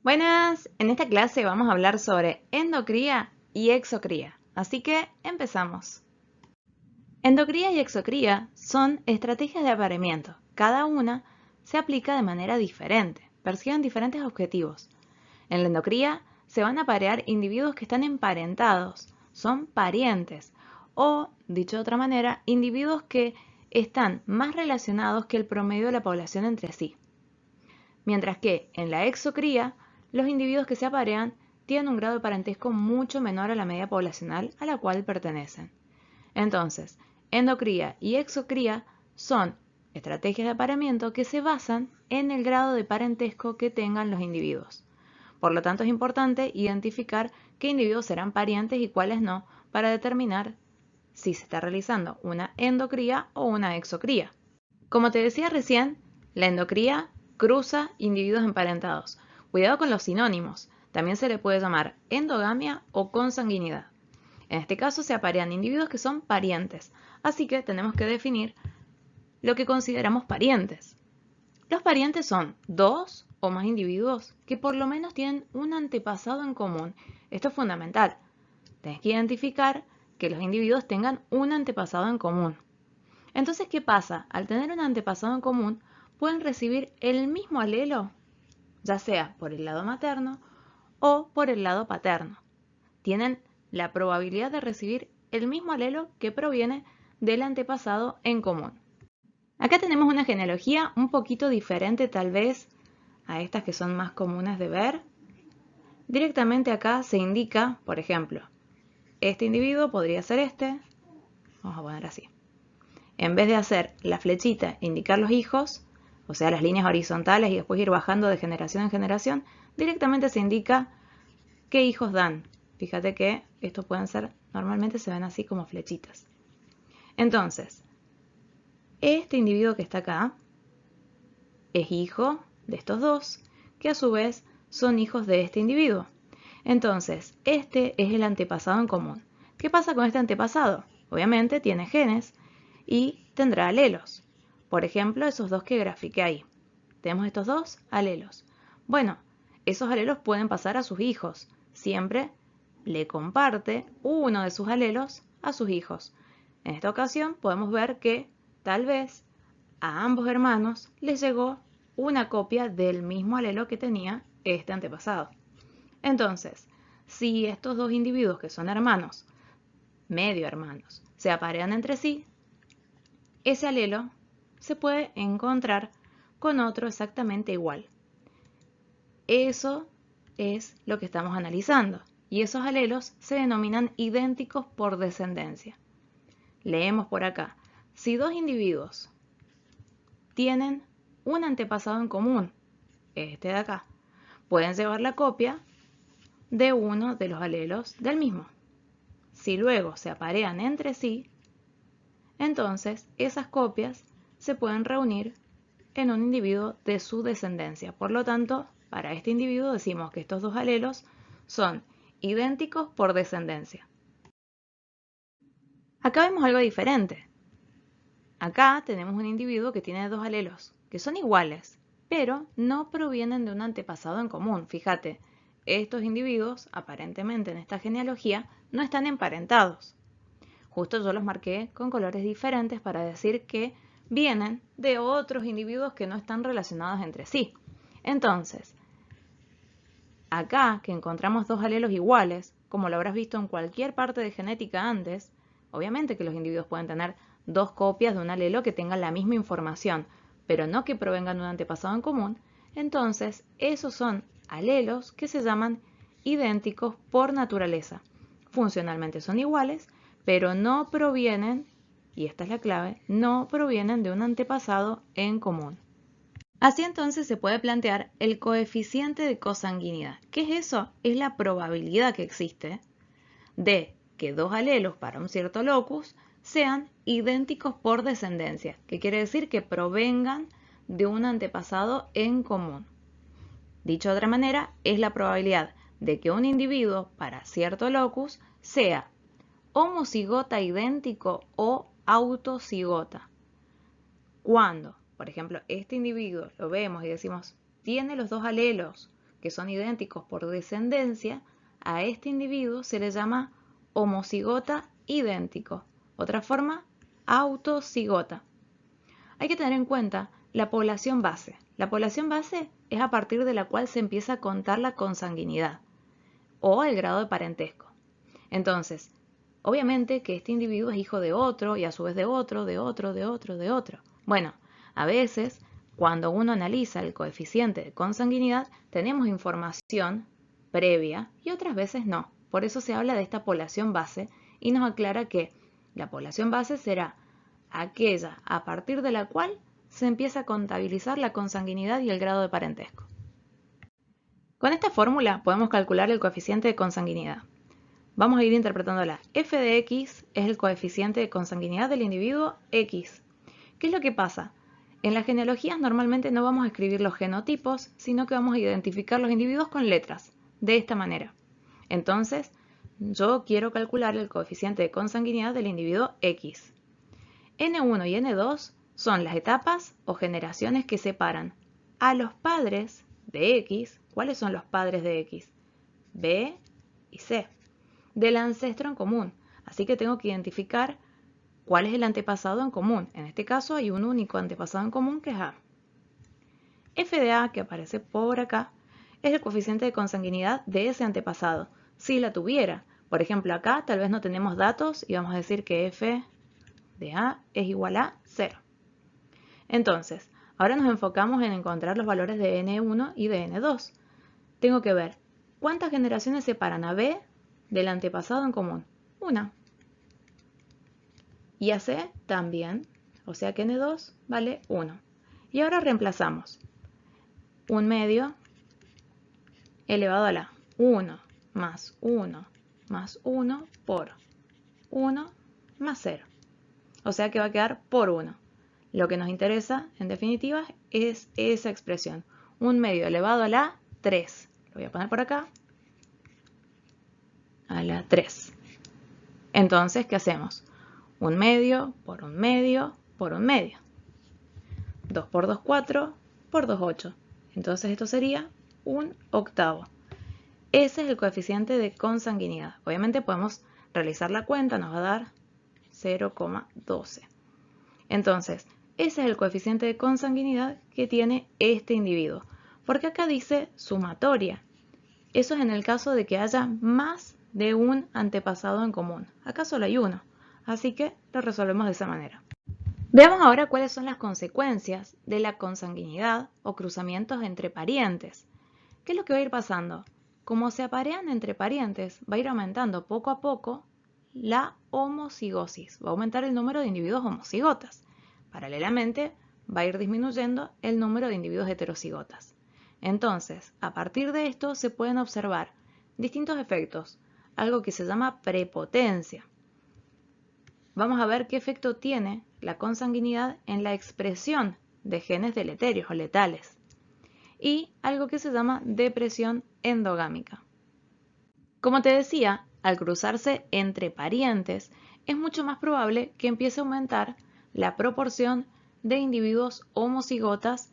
Buenas, en esta clase vamos a hablar sobre endocría y exocría, así que empezamos. Endocría y exocría son estrategias de apareamiento. Cada una se aplica de manera diferente, persiguen diferentes objetivos. En la endocría se van a aparear individuos que están emparentados, son parientes, o, dicho de otra manera, individuos que están más relacionados que el promedio de la población entre sí. Mientras que en la exocría, los individuos que se aparean tienen un grado de parentesco mucho menor a la media poblacional a la cual pertenecen. Entonces, endocría y exocría son estrategias de apareamiento que se basan en el grado de parentesco que tengan los individuos. Por lo tanto, es importante identificar qué individuos serán parientes y cuáles no para determinar si se está realizando una endocría o una exocría. Como te decía recién, la endocría cruza individuos emparentados. Cuidado con los sinónimos. También se le puede llamar endogamia o consanguinidad. En este caso se aparean individuos que son parientes, así que tenemos que definir lo que consideramos parientes. Los parientes son dos o más individuos que por lo menos tienen un antepasado en común. Esto es fundamental. Tienes que identificar que los individuos tengan un antepasado en común. Entonces, ¿qué pasa? Al tener un antepasado en común, pueden recibir el mismo alelo, ya sea por el lado materno o por el lado paterno. Tienen la probabilidad de recibir el mismo alelo que proviene del antepasado en común. Acá tenemos una genealogía un poquito diferente tal vez a estas que son más comunes de ver. Directamente acá se indica, por ejemplo, este individuo podría ser este. Vamos a poner así. En vez de hacer la flechita e indicar los hijos, o sea, las líneas horizontales y después ir bajando de generación en generación, directamente se indica qué hijos dan. Fíjate que estos pueden ser, normalmente se ven así como flechitas. Entonces, este individuo que está acá es hijo de estos dos, que a su vez son hijos de este individuo. Entonces, este es el antepasado en común. ¿Qué pasa con este antepasado? Obviamente tiene genes y tendrá alelos. Por ejemplo, esos dos que grafiqué ahí. Tenemos estos dos alelos. Bueno, esos alelos pueden pasar a sus hijos. Siempre le comparte uno de sus alelos a sus hijos. En esta ocasión podemos ver que tal vez a ambos hermanos les llegó una copia del mismo alelo que tenía este antepasado. Entonces, si estos dos individuos que son hermanos, medio hermanos, se aparean entre sí, ese alelo se puede encontrar con otro exactamente igual. Eso es lo que estamos analizando y esos alelos se denominan idénticos por descendencia. Leemos por acá, si dos individuos tienen un antepasado en común, este de acá, pueden llevar la copia de uno de los alelos del mismo. Si luego se aparean entre sí, entonces esas copias se pueden reunir en un individuo de su descendencia. Por lo tanto, para este individuo decimos que estos dos alelos son idénticos por descendencia. Acá vemos algo diferente. Acá tenemos un individuo que tiene dos alelos, que son iguales, pero no provienen de un antepasado en común. Fíjate, estos individuos, aparentemente en esta genealogía, no están emparentados. Justo yo los marqué con colores diferentes para decir que vienen de otros individuos que no están relacionados entre sí. Entonces, acá que encontramos dos alelos iguales, como lo habrás visto en cualquier parte de genética antes, obviamente que los individuos pueden tener dos copias de un alelo que tengan la misma información, pero no que provengan de un antepasado en común, entonces esos son alelos que se llaman idénticos por naturaleza. Funcionalmente son iguales, pero no provienen, y esta es la clave, no provienen de un antepasado en común. Así entonces se puede plantear el coeficiente de cosanguinidad. ¿Qué es eso? Es la probabilidad que existe de que dos alelos para un cierto locus sean idénticos por descendencia, que quiere decir que provengan de un antepasado en común. Dicho de otra manera, es la probabilidad de que un individuo para cierto locus sea homocigota idéntico o autocigota. Cuando, por ejemplo, este individuo lo vemos y decimos, tiene los dos alelos, que son idénticos por descendencia, a este individuo se le llama homocigota idéntico. Otra forma, autocigota. Hay que tener en cuenta la población base. La población base es a partir de la cual se empieza a contar la consanguinidad o el grado de parentesco. Entonces, obviamente que este individuo es hijo de otro y a su vez de otro, de otro, de otro, de otro. Bueno, a veces, cuando uno analiza el coeficiente de consanguinidad, tenemos información previa y otras veces no. Por eso se habla de esta población base y nos aclara que la población base será aquella a partir de la cual se empieza a contabilizar la consanguinidad y el grado de parentesco. Con esta fórmula podemos calcular el coeficiente de consanguinidad. Vamos a ir interpretándola. F de X es el coeficiente de consanguinidad del individuo X. ¿Qué es lo que pasa? En las genealogías normalmente no vamos a escribir los genotipos, sino que vamos a identificar los individuos con letras, de esta manera. Entonces, yo quiero calcular el coeficiente de consanguinidad del individuo X. N1 y N2 son las etapas o generaciones que separan a los padres de X. ¿Cuáles son los padres de X? B y C. Del ancestro en común. Así que tengo que identificar cuál es el antepasado en común. En este caso hay un único antepasado en común que es A. F de A, que aparece por acá, es el coeficiente de consanguinidad de ese antepasado. Si la tuviera, por ejemplo acá tal vez no tenemos datos y vamos a decir que F de A es igual a 0. Entonces, ahora nos enfocamos en encontrar los valores de N1 y de N2. Tengo que ver cuántas generaciones separan a B del antepasado en común. Una. Y a C también, o sea que N2 vale 1. Y ahora reemplazamos 1/2 elevado a la 1 más 1 más 1 por 1 más 0. O sea que va a quedar por 1. Lo que nos interesa, en definitiva, es esa expresión. 1/2 elevado a la 3. Lo voy a poner por acá. A la 3. Entonces, ¿qué hacemos? 1/2 por 1/2 por 1/2. 2 por 2, 4, por 2, 8. Entonces esto sería 1/8. Ese es el coeficiente de consanguinidad. Obviamente podemos realizar la cuenta, nos va a dar 0,12. Entonces, ese es el coeficiente de consanguinidad que tiene este individuo. Porque acá dice sumatoria. Eso es en el caso de que haya más de un antepasado en común. Acá solo hay uno. Así que lo resolvemos de esa manera. Veamos ahora cuáles son las consecuencias de la consanguinidad o cruzamientos entre parientes. ¿Qué es lo que va a ir pasando? Como se aparean entre parientes, va a ir aumentando poco a poco la homocigosis. Va a aumentar el número de individuos homocigotas. Paralelamente, va a ir disminuyendo el número de individuos heterocigotas. Entonces, a partir de esto se pueden observar distintos efectos, algo que se llama prepotencia. Vamos a ver qué efecto tiene la consanguinidad en la expresión de genes deleterios o letales. Y algo que se llama depresión endogámica. Como te decía, al cruzarse entre parientes, es mucho más probable que empiece a aumentar la proporción de individuos homocigotas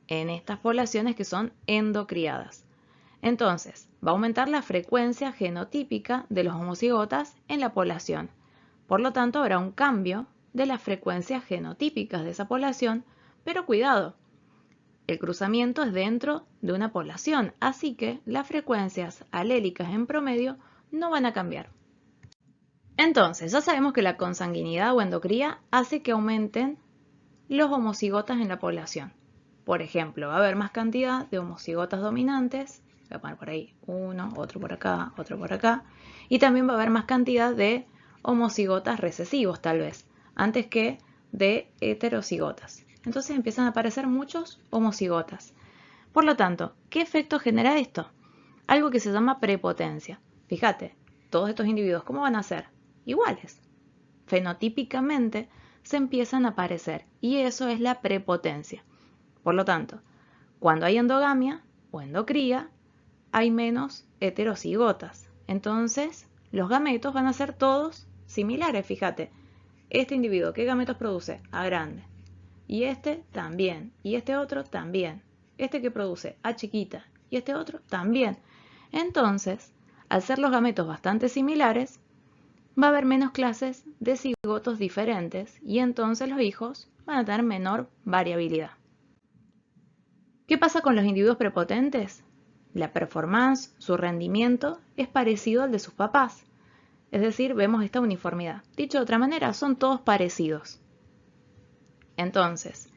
en estas poblaciones que son endocriadas. Entonces, va a aumentar la frecuencia genotípica de los homocigotas en la población. Por lo tanto, habrá un cambio de las frecuencias genotípicas de esa población, pero cuidado, el cruzamiento es dentro de una población, así que las frecuencias alélicas en promedio no van a cambiar. Entonces, ya sabemos que la consanguinidad o endocría hace que aumenten los homocigotas en la población. Por ejemplo, va a haber más cantidad de homocigotas dominantes, voy a poner por ahí uno, otro por acá, y también va a haber más cantidad de homocigotas recesivos tal vez, antes que de heterocigotas. Entonces empiezan a aparecer muchos homocigotas. Por lo tanto, ¿qué efecto genera esto? Algo que se llama prepotencia. Fíjate, todos estos individuos, ¿cómo van a ser? Iguales. Fenotípicamente se empiezan a aparecer y eso es la prepotencia. Por lo tanto, cuando hay endogamia o endocría, hay menos heterocigotas. Entonces, los gametos van a ser todos similares. Fíjate, este individuo, ¿qué gametos produce? A grande. Y este también. Y este otro también. Este que produce A chiquita y este otro también. Entonces, al ser los gametos bastante similares, va a haber menos clases de cigotos diferentes y entonces los hijos van a tener menor variabilidad. ¿Qué pasa con los individuos prepotentes? La performance, su rendimiento, es parecido al de sus papás. Es decir, vemos esta uniformidad. Dicho de otra manera, son todos parecidos. Entonces,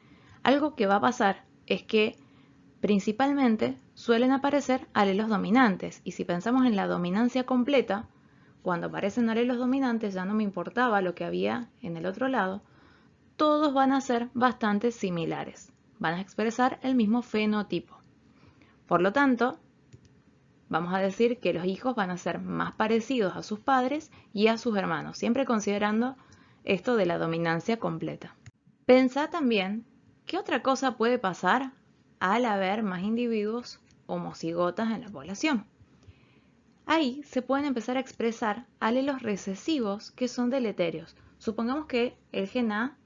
algo que va a pasar es que principalmente suelen aparecer alelos dominantes. Y si pensamos en la dominancia completa, cuando aparecen alelos dominantes ya no me importaba lo que había en el otro lado, todos van a ser bastante similares. Van a expresar el mismo fenotipo. Por lo tanto, vamos a decir que los hijos van a ser más parecidos a sus padres y a sus hermanos, siempre considerando esto de la dominancia completa. Pensá también qué otra cosa puede pasar al haber más individuos homocigotas en la población. Ahí se pueden empezar a expresar alelos recesivos que son deleterios. Supongamos que el gen A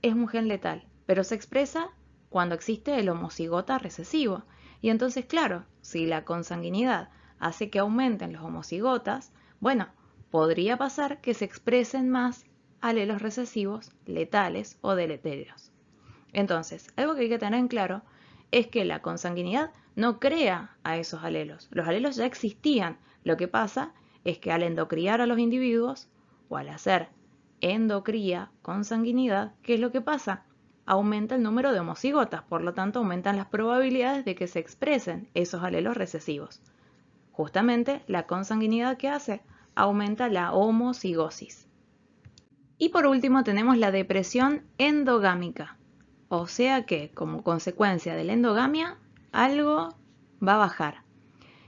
es un gen letal, pero se expresa cuando existe el homocigota recesivo. Y entonces, claro, si la consanguinidad hace que aumenten los homocigotas, bueno, podría pasar que se expresen más alelos recesivos letales o deleterios. Entonces, algo que hay que tener en claro es que la consanguinidad no crea a esos alelos. Los alelos ya existían. Lo que pasa es que al endocriar a los individuos o al hacer endocría con sanguinidad, ¿qué es lo que pasa? Aumenta el número de homocigotas, por lo tanto aumentan las probabilidades de que se expresen esos alelos recesivos. Justamente la consanguinidad que hace aumenta la homocigosis. Y por último tenemos la depresión endogámica, o sea que como consecuencia de la endogamia algo va a bajar.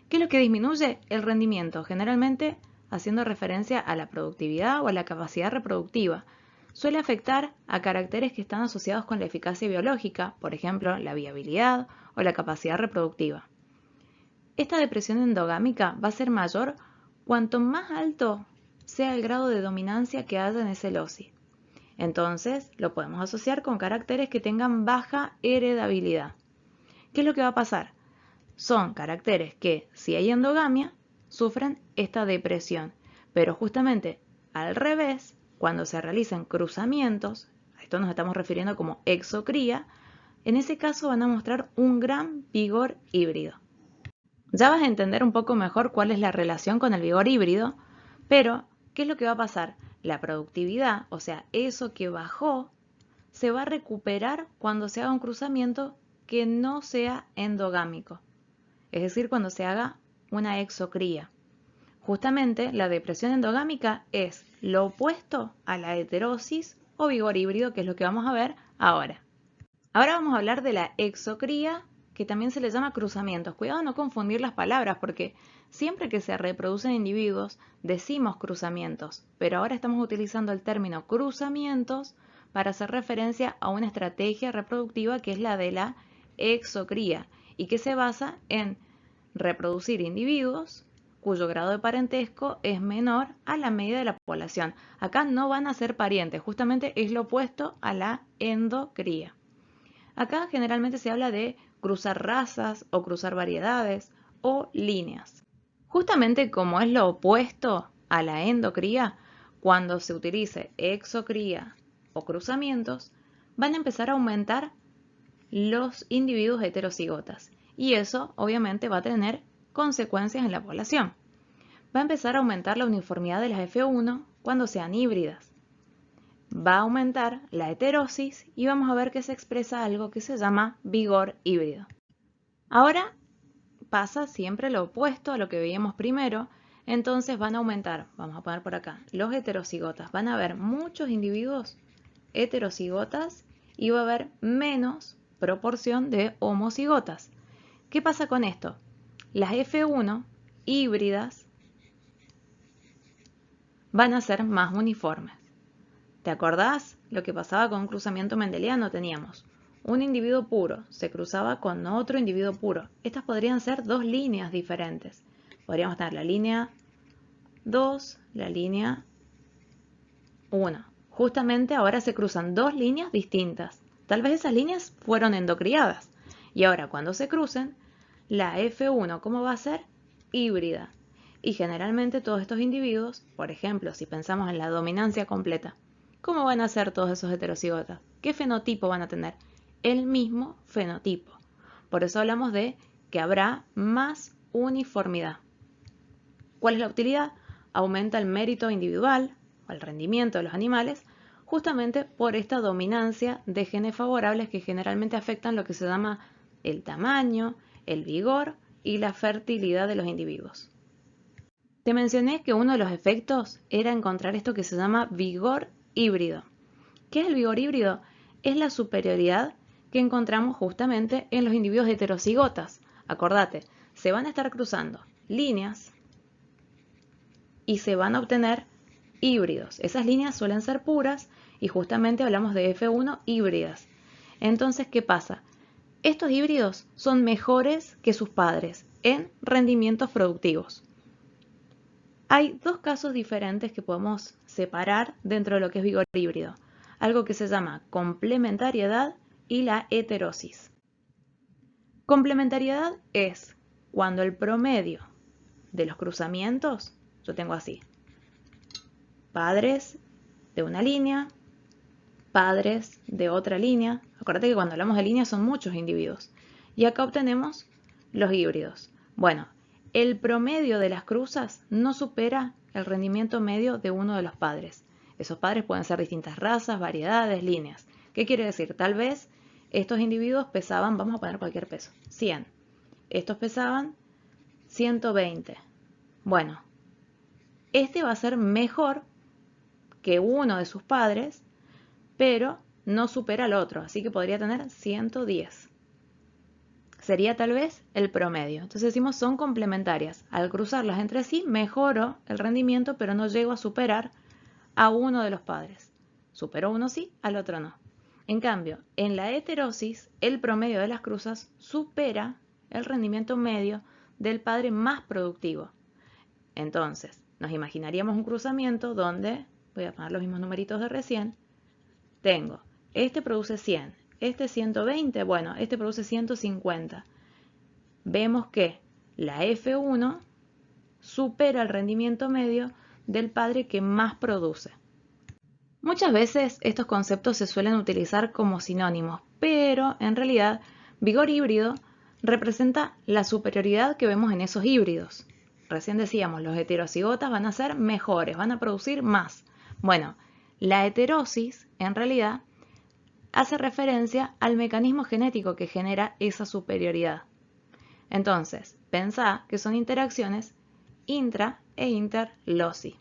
¿Qué es lo que disminuye? El rendimiento, generalmente haciendo referencia a la productividad o a la capacidad reproductiva. Suele afectar a caracteres que están asociados con la eficacia biológica, por ejemplo, la viabilidad o la capacidad reproductiva. Esta depresión endogámica va a ser mayor cuanto más alto sea el grado de dominancia que haya en ese loci. Entonces, lo podemos asociar con caracteres que tengan baja heredabilidad. ¿Qué es lo que va a pasar? Son caracteres que, si hay endogamia, sufren esta depresión, pero justamente al revés, cuando se realizan cruzamientos, a esto nos estamos refiriendo como exocría, en ese caso van a mostrar un gran vigor híbrido. Ya vas a entender un poco mejor cuál es la relación con el vigor híbrido, pero ¿qué es lo que va a pasar? La productividad, o sea, eso que bajó, se va a recuperar cuando se haga un cruzamiento que no sea endogámico, es decir, cuando se haga una exocría. Justamente la depresión endogámica es lo opuesto a la heterosis o vigor híbrido, que es lo que vamos a ver ahora. Ahora vamos a hablar de la exocría, que también se le llama cruzamientos. Cuidado no confundir las palabras, porque siempre que se reproducen individuos decimos cruzamientos, pero ahora estamos utilizando el término cruzamientos para hacer referencia a una estrategia reproductiva que es la de la exocría y que se basa en reproducir individuos cuyo grado de parentesco es menor a la media de la población. Acá no van a ser parientes, justamente es lo opuesto a la endocría. Acá generalmente se habla de cruzar razas o cruzar variedades o líneas. Justamente como es lo opuesto a la endocría, cuando se utilice exocría o cruzamientos, van a empezar a aumentar los individuos heterocigotas y eso obviamente va a tener consecuencias en la población. Va a empezar a aumentar la uniformidad de las F1 cuando sean híbridas. Va a aumentar la heterosis y vamos a ver que se expresa algo que se llama vigor híbrido. Ahora pasa siempre lo opuesto a lo que veíamos primero, entonces van a aumentar, vamos a poner por acá, los heterocigotas. Van a haber muchos individuos heterocigotas y va a haber menos proporción de homocigotas. ¿Qué pasa con esto? Las F1 híbridas van a ser más uniformes. ¿Te acordás lo que pasaba con un cruzamiento mendeliano? Teníamos un individuo puro, se cruzaba con otro individuo puro. Estas podrían ser dos líneas diferentes. Podríamos tener la línea 2, la línea 1. Justamente ahora se cruzan dos líneas distintas. Tal vez esas líneas fueron endocriadas. Y ahora cuando se crucen, la F1, ¿cómo va a ser? Híbrida. Y generalmente todos estos individuos, por ejemplo, si pensamos en la dominancia completa, ¿cómo van a ser todos esos heterocigotas? ¿Qué fenotipo van a tener? El mismo fenotipo. Por eso hablamos de que habrá más uniformidad. ¿Cuál es la utilidad? Aumenta el mérito individual o el rendimiento de los animales justamente por esta dominancia de genes favorables que generalmente afectan lo que se llama el tamaño, el vigor y la fertilidad de los individuos. Te mencioné que uno de los efectos era encontrar esto que se llama vigor híbrido. ¿Qué es el vigor híbrido? Es la superioridad que encontramos justamente en los individuos heterocigotas. Acordate, se van a estar cruzando líneas y se van a obtener híbridos. Esas líneas suelen ser puras y justamente hablamos de F1 híbridas. Entonces, ¿qué pasa? Estos híbridos son mejores que sus padres en rendimientos productivos. Hay dos casos diferentes que podemos separar dentro de lo que es vigor híbrido. Algo que se llama complementariedad y la heterosis. Complementariedad es cuando el promedio de los cruzamientos, yo tengo así, padres de una línea, padres de otra línea. Acuérdate que cuando hablamos de líneas son muchos individuos. Y acá obtenemos los híbridos. Bueno, el promedio de las cruzas no supera el rendimiento medio de uno de los padres. Esos padres pueden ser distintas razas, variedades, líneas. ¿Qué quiere decir? Tal vez estos individuos pesaban, vamos a poner cualquier peso, 100. Estos pesaban 120. Bueno, este va a ser mejor que uno de sus padres, pero no supera al otro, así que podría tener 110. Sería tal vez el promedio. Entonces decimos son complementarias. Al cruzarlas entre sí mejoro el rendimiento, pero no llego a superar a uno de los padres. Superó uno sí, al otro no. En cambio, en la heterosis, el promedio de las cruzas supera el rendimiento medio del padre más productivo. Entonces, nos imaginaríamos un cruzamiento donde, voy a poner los mismos numeritos de recién, tengo, este produce 100, este 120, bueno, este produce 150. Vemos que la F1 supera el rendimiento medio del padre que más produce. Muchas veces estos conceptos se suelen utilizar como sinónimos, pero en realidad vigor híbrido representa la superioridad que vemos en esos híbridos. Recién decíamos, los heterocigotas van a ser mejores, van a producir más. Bueno, la heterosis en realidad hace referencia al mecanismo genético que genera esa superioridad. Entonces, pensá que son interacciones intra e interloci.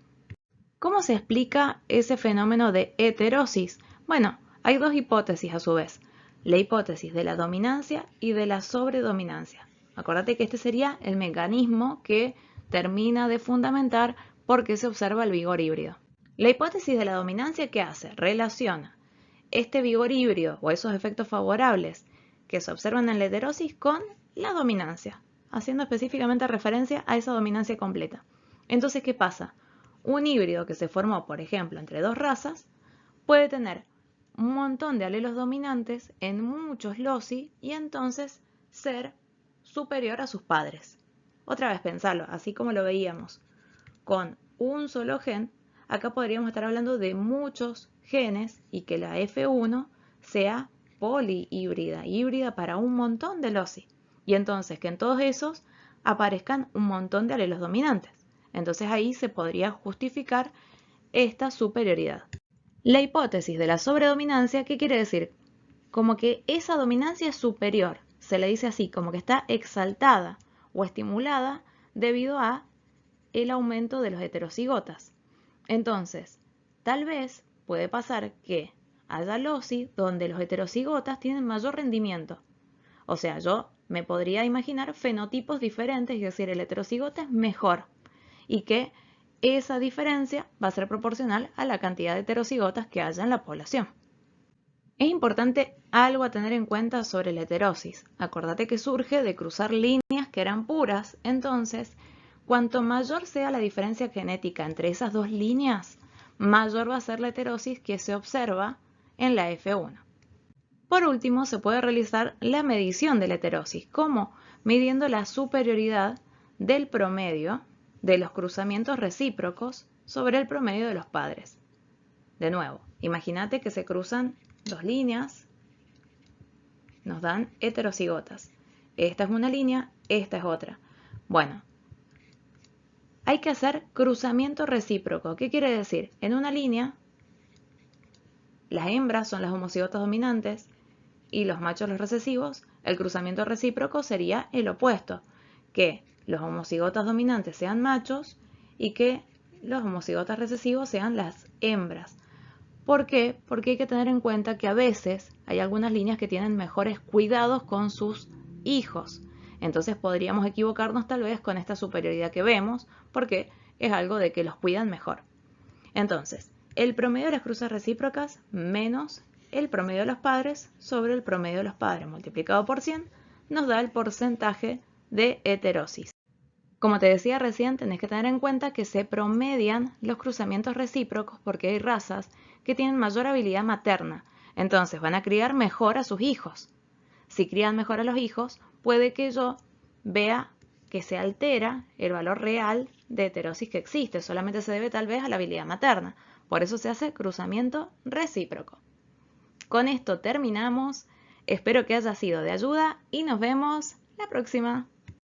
¿Cómo se explica ese fenómeno de heterosis? Bueno, hay dos hipótesis a su vez, la hipótesis de la dominancia y de la sobredominancia. Acuérdate que este sería el mecanismo que termina de fundamentar por qué se observa el vigor híbrido. La hipótesis de la dominancia, ¿qué hace? Relaciona este vigor híbrido o esos efectos favorables que se observan en la heterosis con la dominancia, haciendo específicamente referencia a esa dominancia completa. Entonces, ¿qué pasa? Un híbrido que se formó, por ejemplo, entre dos razas, puede tener un montón de alelos dominantes en muchos loci y entonces ser superior a sus padres. Otra vez pensarlo, así como lo veíamos con un solo gen, acá podríamos estar hablando de muchos genes y que la F1 sea polihíbrida, híbrida para un montón de loci. Y entonces que en todos esos aparezcan un montón de alelos dominantes. Entonces ahí se podría justificar esta superioridad. La hipótesis de la sobredominancia, ¿qué quiere decir? Como que esa dominancia es superior, se le dice así, como que está exaltada o estimulada debido a el aumento de los heterocigotas. Entonces, tal vez puede pasar que haya loci donde los heterocigotas tienen mayor rendimiento. O sea, yo me podría imaginar fenotipos diferentes, es decir, el heterocigota es mejor y que esa diferencia va a ser proporcional a la cantidad de heterocigotas que haya en la población. Es importante algo a tener en cuenta sobre la heterosis. Acordate que surge de cruzar líneas que eran puras, entonces, cuanto mayor sea la diferencia genética entre esas dos líneas, mayor va a ser la heterosis que se observa en la F1. Por último, se puede realizar la medición de la heterosis. ¿Cómo? Midiendo la superioridad del promedio de los cruzamientos recíprocos sobre el promedio de los padres. De nuevo, imagínate que se cruzan dos líneas, nos dan heterocigotas. Esta es una línea, esta es otra. Bueno, hay que hacer cruzamiento recíproco. ¿Qué quiere decir? En una línea, las hembras son las homocigotas dominantes y los machos los recesivos. El cruzamiento recíproco sería el opuesto, que los homocigotas dominantes sean machos y que los homocigotas recesivos sean las hembras. ¿Por qué? Porque hay que tener en cuenta que a veces hay algunas líneas que tienen mejores cuidados con sus hijos. Entonces podríamos equivocarnos tal vez con esta superioridad que vemos, porque es algo de que los cuidan mejor. Entonces, el promedio de las cruces recíprocas menos el promedio de los padres sobre el promedio de los padres multiplicado por 100 nos da el porcentaje de heterosis. Como te decía recién, tenés que tener en cuenta que se promedian los cruzamientos recíprocos porque hay razas que tienen mayor habilidad materna, entonces van a criar mejor a sus hijos. Si crían mejor a los hijos, puede que yo vea que se altera el valor real de heterosis que existe, solamente se debe tal vez a la habilidad materna. Por eso se hace cruzamiento recíproco. Con esto terminamos, espero que haya sido de ayuda y nos vemos la próxima.